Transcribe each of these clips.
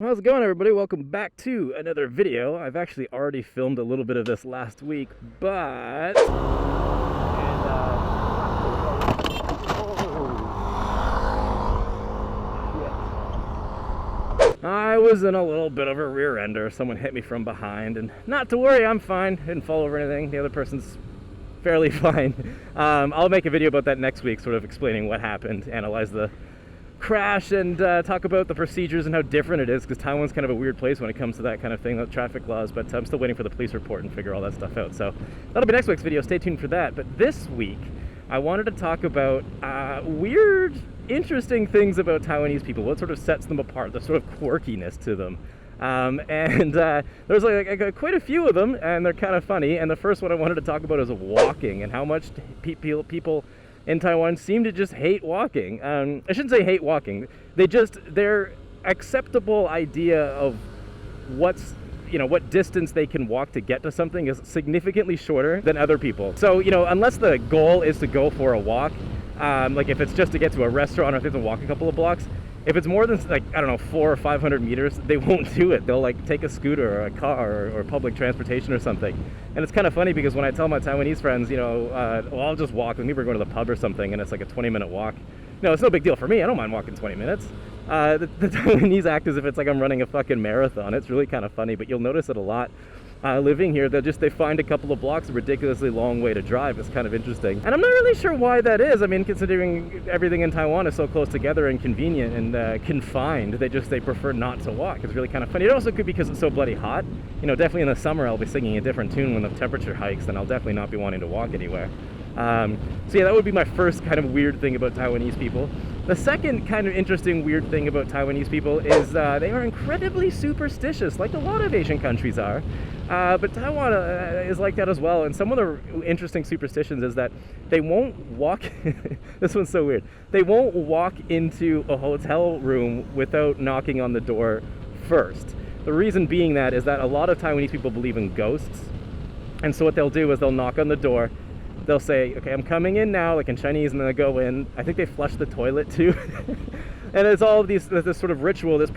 How's it going, everybody? Welcome back to another video. I've actually already filmed a little bit of this last week, but I was in a little bit of a rear ender. Someone hit me from behind, and not to worry, I'm fine. Didn't fall over anything. The other person's fairly fine. I'll make a video about that next week, sort of explaining what happened, analyze the crash, and talk about the procedures and how different it is, because Taiwan's kind of a weird place when it comes to that kind of thing, the traffic laws, but I'm still waiting for the police report and figure all that stuff out. So that'll be next week's video. Stay tuned for that. But this week I wanted to talk about weird, interesting things about Taiwanese people, what sort of sets them apart, the sort of quirkiness to them. There's like quite a few of them, and they're kind of funny. And the first one I wanted to talk about is walking, and how much people in Taiwan seem to just hate walking. I shouldn't say hate walking. Their acceptable idea of what distance they can walk to get to something is significantly shorter than other people. So, unless the goal is to go for a walk, like if it's just to get to a restaurant or if they have to walk a couple of blocks, if it's more than 400 or 500 meters, they won't do it. They'll take a scooter or a car or public transportation or something. And it's kind of funny because when I tell my Taiwanese friends, well, I'll just walk. Maybe we're going to the pub or something, and it's like a 20-minute walk. No, it's no big deal for me. I don't mind walking 20 minutes. The Taiwanese act as if it's like I'm running a fucking marathon. It's really kind of funny, but you'll notice it a lot. Living here, they find a couple of blocks a ridiculously long way to drive. It's kind of interesting, and I'm not really sure why that is. I mean, considering everything in Taiwan is so close together and convenient and confined, they prefer not to walk. It's really kind of funny. It also could be because it's so bloody hot. Definitely in the summer I'll be singing a different tune when the temperature hikes, and I'll definitely not be wanting to walk anywhere. So yeah, that would be my first kind of weird thing about Taiwanese people. The second kind of interesting weird thing about Taiwanese people is they are incredibly superstitious, like a lot of Asian countries are. But Taiwan is like that as well. And some of the interesting superstitions is that they won't walk, this one's so weird, they won't walk into a hotel room without knocking on the door first. The reason being that is that a lot of Taiwanese people believe in ghosts. And so what they'll do is they'll knock on the door. They'll say, okay, I'm coming in now, like in Chinese, and then they go in. I think they flush the toilet too. And it's all of this sort of ritual, this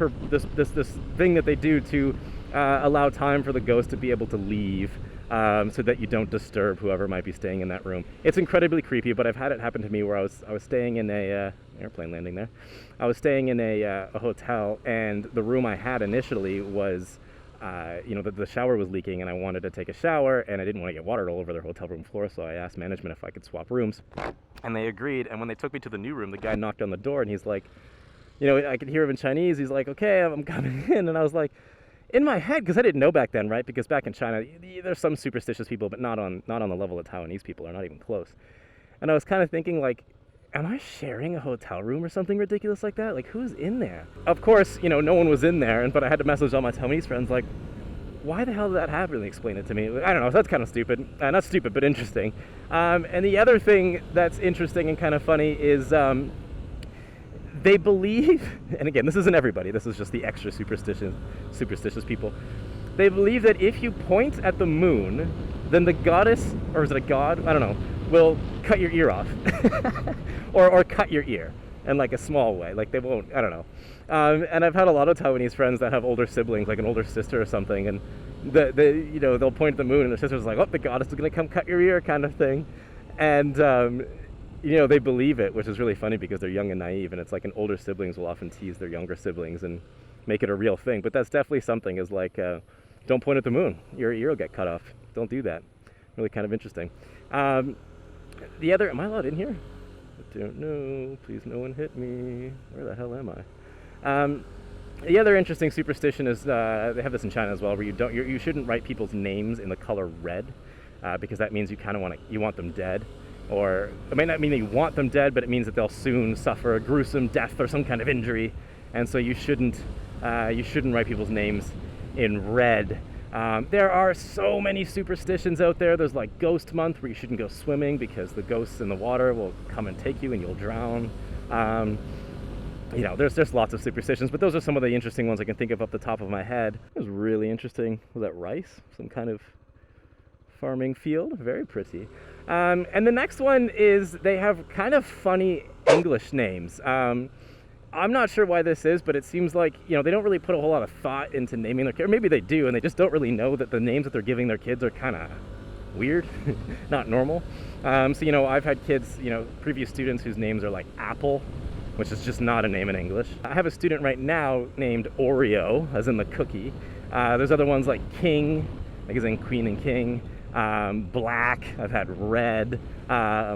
thing that they do to allow time for the ghost to be able to leave, so that you don't disturb whoever might be staying in that room. It's incredibly creepy, but I've had it happen to me where I was staying in a airplane landing there. I was staying in a hotel, and the room I had initially was the shower was leaking, and I wanted to take a shower, and I didn't want to get water all over their hotel room floor, so I asked management if I could swap rooms, and they agreed. And when they took me to the new room, the guy knocked on the door, and he's like, I could hear him in Chinese. He's like, okay, I'm coming in. And I was like, in my head, because I didn't know back then, right? Because back in China, there's some superstitious people, but not on the level of Taiwanese people, or not even close. And I was kind of thinking, like, am I sharing a hotel room or something ridiculous like that? Like, who's in there? Of course, no one was in there, but I had to message all my Taiwanese friends, like, why the hell did that happen? And explain it to me. I don't know, that's kind of stupid. Not stupid, but interesting. And the other thing that's interesting and kind of funny is they believe, and again, this isn't everybody, this is just the extra superstitious people. They believe that if you point at the moon, then the goddess, or is it a god? I don't know, will cut your ear off. or cut your ear in like a small way. Like they won't, I don't know. And I've had a lot of Taiwanese friends that have older siblings, like an older sister or something, and they'll point at the moon and their sister's like, oh, the goddess is gonna come cut your ear, kind of thing. And they believe it, which is really funny because they're young and naive, and it's like older siblings will often tease their younger siblings and make it a real thing. But that's definitely something, is like, don't point at the moon, your ear will get cut off. Don't do that. Really kind of interesting. The other, am I allowed in here? I don't know, please no one hit me. Where the hell am I? The other interesting superstition is, they have this in China as well, where you shouldn't write people's names in the color red, because that means you want them dead. Or it may not mean that you want them dead, but it means that they'll soon suffer a gruesome death or some kind of injury, and so you shouldn't write people's names in red. There are so many superstitions out there. There's like Ghost Month, where you shouldn't go swimming because the ghosts in the water will come and take you and you'll drown. There's lots of superstitions, but those are some of the interesting ones I can think of off the top of my head. It was really interesting. Was that rice? Some kind of farming field? Very pretty. And the next one is they have kind of funny English names. I'm not sure why this is, but it seems like, they don't really put a whole lot of thought into naming their kids. Or maybe they do, and they just don't really know that the names that they're giving their kids are kind of weird, not normal. So, I've had kids, previous students whose names are like Apple, which is just not a name in English. I have a student right now named Oreo, as in the cookie. There's other ones like King, like as in Queen and King. Black, I've had Red, a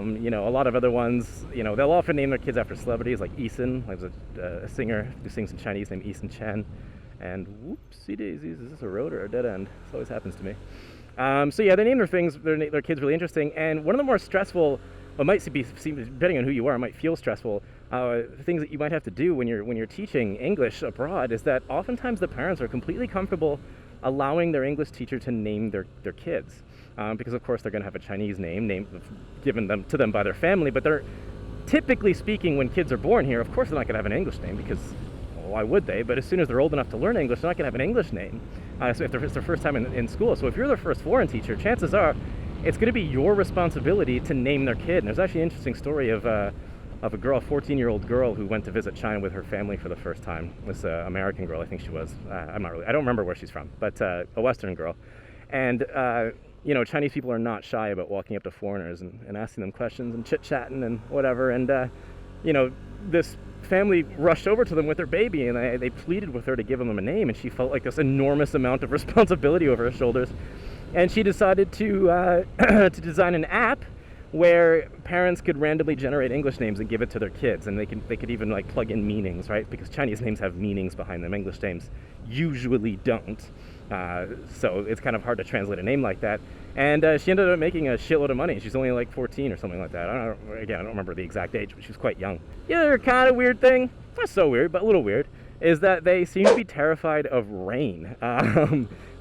lot of other ones, they'll often name their kids after celebrities, like Eason. There's a singer who sings in Chinese named Eason Chen, and whoopsie daisies, is this a road or a dead end? This always happens to me. So yeah, they name their kids really interesting, and one of the more stressful, depending on who you are, it might feel stressful, things that you might have to do when you're teaching English abroad is that oftentimes the parents are completely comfortable allowing their English teacher to name their kids. Because of course they're going to have a Chinese name given to them by their family, but they're typically speaking, when kids are born here, of course they're not going to have an English name, because why would they? But as soon as they're old enough to learn English, they're not going to have an English name. So if it's their first time in school, so if you're their first foreign teacher, chances are it's going to be your responsibility to name their kid. And there's actually an interesting story of a girl, a 14-year-old girl who went to visit China with her family for the first time. This American girl, I think she was. I don't remember where she's from, but a Western girl. And Chinese people are not shy about walking up to foreigners and asking them questions and chit-chatting and whatever. And, this family rushed over to them with their baby, and they pleaded with her to give them a name, and she felt like this enormous amount of responsibility over her shoulders. And she decided to to design an app where parents could randomly generate English names and give it to their kids, and they could even like plug in meanings, right? Because Chinese names have meanings behind them. English names usually don't. So it's kind of hard to translate a name like that. And she ended up making a shitload of money. She's only like 14 or something like that. I don't remember the exact age, but she was quite young. The other kind of weird thing, not so weird, but a little weird, is that they seem to be terrified of rain.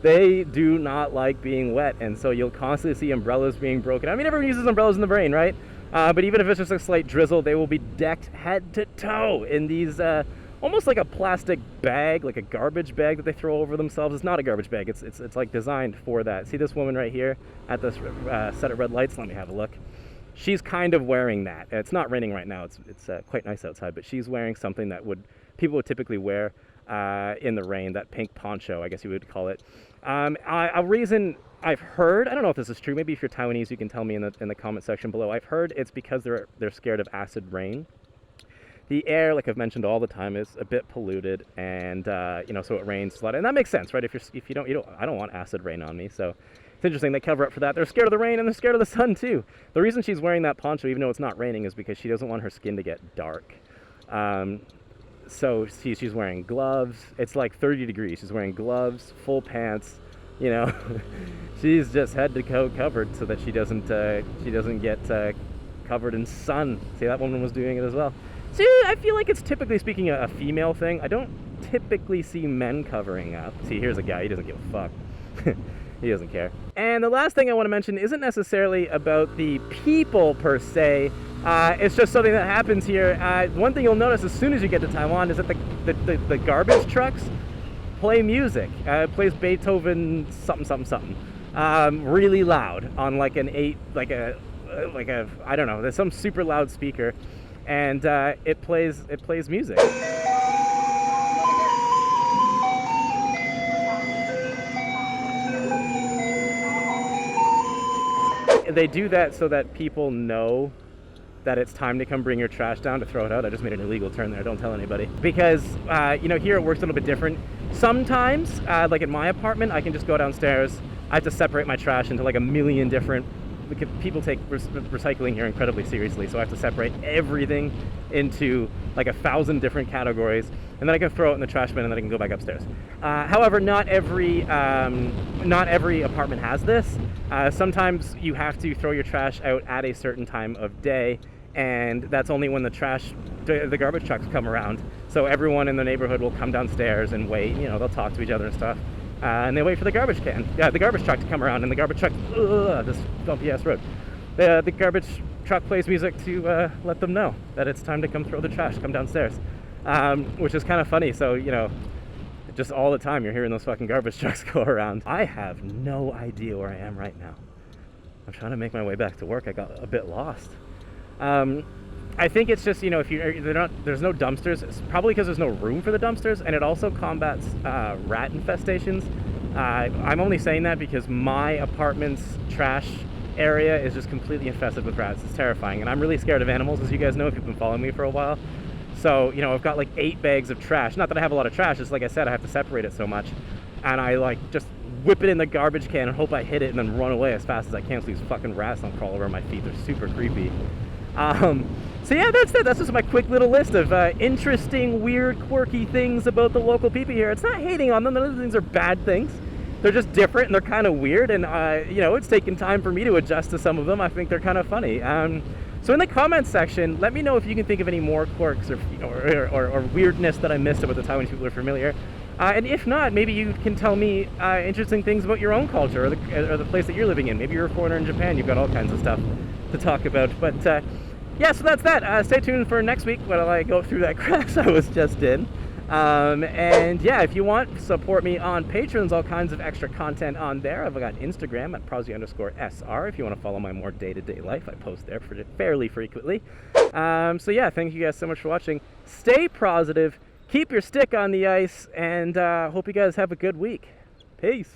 They do not like being wet, and so you'll constantly see umbrellas being broken. I mean, everyone uses umbrellas in the rain, right? But even if it's just a slight drizzle, they will be decked head to toe in these almost like a plastic bag, like a garbage bag that they throw over themselves. It's not a garbage bag. It's like designed for that. See this woman right here at this set of red lights? Let me have a look. She's kind of wearing that. It's not raining right now. It's quite nice outside, but she's wearing something that people would typically wear in the rain, that pink poncho, I guess you would call it. A reason I've heard, I don't know if this is true, maybe if you're Taiwanese you can tell me in the comment section below. I've heard it's because they're scared of acid rain. The air, like I've mentioned all the time, is a bit polluted, and so it rains a lot, and that makes sense, right? If you don't, I don't want acid rain on me, so it's interesting they cover up for that. They're scared of the rain and they're scared of the sun too. The reason she's wearing that poncho, even though it's not raining, is because she doesn't want her skin to get dark. So she's wearing gloves. It's like 30 degrees. She's wearing gloves, full pants. She's just head to toe covered so that she doesn't get covered in sun. See, that woman was doing it as well. So I feel like it's typically speaking a female thing. I don't typically see men covering up. See, here's a guy. He doesn't give a fuck. He doesn't care. And the last thing I want to mention isn't necessarily about the people per se. It's just something that happens here. One thing you'll notice as soon as you get to Taiwan is that the garbage trucks play music. It plays Beethoven something really loud on like a I don't know. There's some super loud speaker, and it plays music. They do that so that people know that it's time to come bring your trash down to throw it out. I just made an illegal turn there, don't tell anybody. Because, here it works a little bit different. Sometimes, like in my apartment, I can just go downstairs. I have to separate my trash into like a million different, because people take recycling here incredibly seriously, so I have to separate everything into like 1,000 different categories, and then I can throw it in the trash bin, and then I can go back upstairs. However, not every apartment has this. Sometimes you have to throw your trash out at a certain time of day, and that's only when the garbage trucks come around. So everyone in the neighborhood will come downstairs and wait. They'll talk to each other and stuff. And they wait for the garbage truck to come around, and the garbage truck, this bumpy ass road. The garbage truck plays music to let them know that it's time to come throw the trash, come downstairs, which is kind of funny. So, just all the time you're hearing those fucking garbage trucks go around. I have no idea where I am right now. I'm trying to make my way back to work. I got a bit lost. I think it's just, you know, if there's no dumpsters, it's probably because there's no room for the dumpsters, and it also combats rat infestations. I'm only saying that because my apartment's trash area is just completely infested with rats. It's terrifying, and I'm really scared of animals, as you guys know if you've been following me for a while. So, you know, I've got like 8 bags of trash. Not that I have a lot of trash, just like I said, I have to separate it so much. And I like just whip it in the garbage can and hope I hit it and then run away as fast as I can so these fucking rats don't crawl over my feet. They're super creepy. So yeah, that's it. That's just my quick little list of interesting, weird, quirky things about the local people here. It's not hating on them. None of the things are bad things. They're just different and they're kind of weird. And, you know, it's taken time for me to adjust to some of them. I think they're kind of funny. So in the comments section, let me know if you can think of any more quirks or weirdness that I missed about the Taiwanese people are familiar. And if not, maybe you can tell me interesting things about your own culture or the place that you're living in. Maybe you're a foreigner in Japan. You've got all kinds of stuff to talk about. But yeah, so that's that. Stay tuned for next week while I go through that class I was just in. And yeah, if you want, support me on Patreon. There's all kinds of extra content on there. I've got Instagram at Prozzie_SR if you want to follow my more day-to-day life. I post there fairly frequently. So yeah, thank you guys so much for watching. Stay positive, keep your stick on the ice, and hope you guys have a good week. Peace.